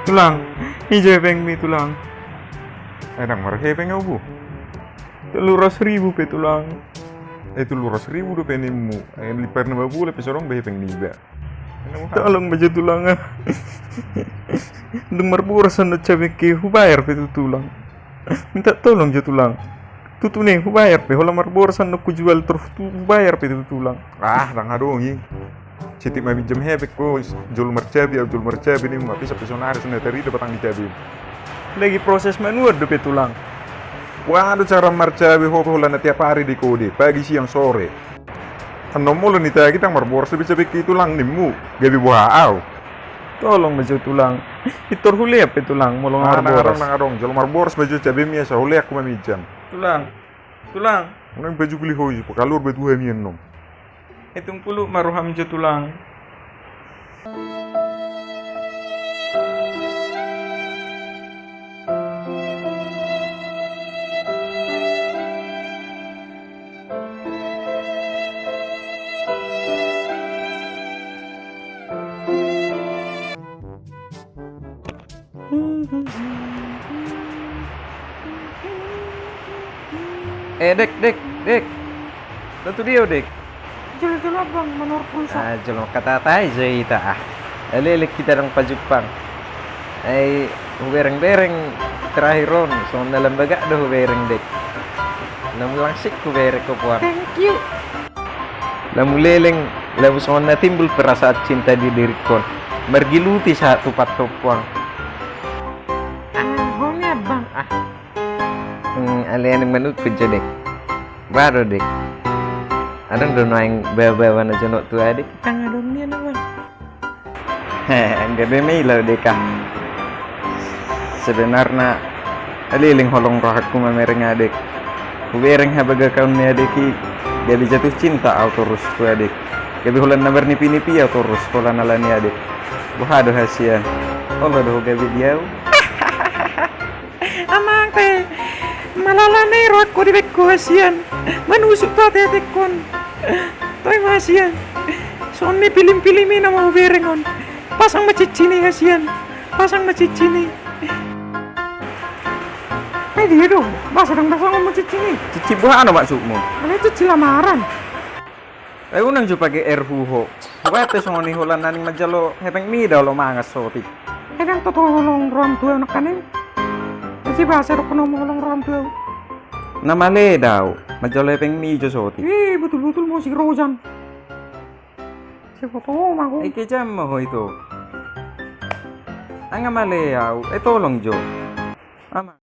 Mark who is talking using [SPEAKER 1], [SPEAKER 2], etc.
[SPEAKER 1] Tulang, hijau peng mi tulang. Edang marah peng bu. 300.000 pe tulang. 300.000 do penimu. Lipat nama bu lepas orang peng niba. Tolong baju tulang ah. Dengar borasan na cewek ke bayar pe tu tulang. Minta tolong je tulang. Tutu nih bayar pe. Hola mar borasan na ku jual terus tu bayar pe tu tulang. Ah, dang adongi. Citi mami jam hebek ko jual mercabi jual mercabi ni mah bisa pesonaris na teri dapat ang dicabi. Lagi proses manual do pe tulang. Waduh cara mercabi hola na tiap hari di kode pagi siang sore. Nomor ni tadi kita marboras bisa bikin tulang nimu gabi buah au. Tolong baju tulang. Itu hule apa tulang molong marboras. Nang jual marboras baju cabe mia sa hule aku mamijam. Tulang. Nang baju kuli hoji pakalur baju hemian nom. Itong pulo maruham je tulang. Dek. Tentu dia, Dek.
[SPEAKER 2] Jula-jula bang, menurut pulsa.
[SPEAKER 3] Jolo kata tay jaita Alelek kita ng pajupang. Ay bereng-bereng terakhir so na lambaga do bereng dek. Namulangsik ko bere ko puang.
[SPEAKER 2] Thank you.
[SPEAKER 3] Lamuleleng lamu so na timbul perasaan cinta di diri kon. Margiluti sa tupat ko puang.
[SPEAKER 2] Honya bang.
[SPEAKER 3] Alian yang manut ko dek. Baru dek. Adang dono yang bawa-bawa na jono tu adik.
[SPEAKER 2] Kang adon niya naman.
[SPEAKER 3] Enggak bemila deka. Sebenarnya aliling holong rohat ku mamereng adik. Kubereng habaga kaun ni adiki. Gabi jatuh cinta auto terus ku adik. Gabi hulan nabar nipi-nipi auto terus hulan ala ni adik. Buhado hasian. Allah doh gabi diau.
[SPEAKER 2] Amang teh. Malalane roat ko dibek ko hasian. Manusuk pa tetek kon. Toy hasian. Sonni pilim-pilimi na mau berengon. Pasang macicini hasian. Pasang macicini. Dia dong. Masa dong pasang macicini.
[SPEAKER 3] Cici buah ano maksudmu?
[SPEAKER 2] Ano cici lamaran?
[SPEAKER 3] Unang jo pagi erhuho. Wate songoni hulan naning majalo hepeng mi daw lo mangas soti.
[SPEAKER 2] Kan totoo long ram tua nak kanin. Kasi bahasa rok kono long ram tua.
[SPEAKER 3] Namale daw majalo hepeng mi jo soti.
[SPEAKER 2] Betul-betul mau si Rojan. Siapa tahu aku.
[SPEAKER 3] Ay kejam mo itu. Ang amale yaw, tolong jo. Ama.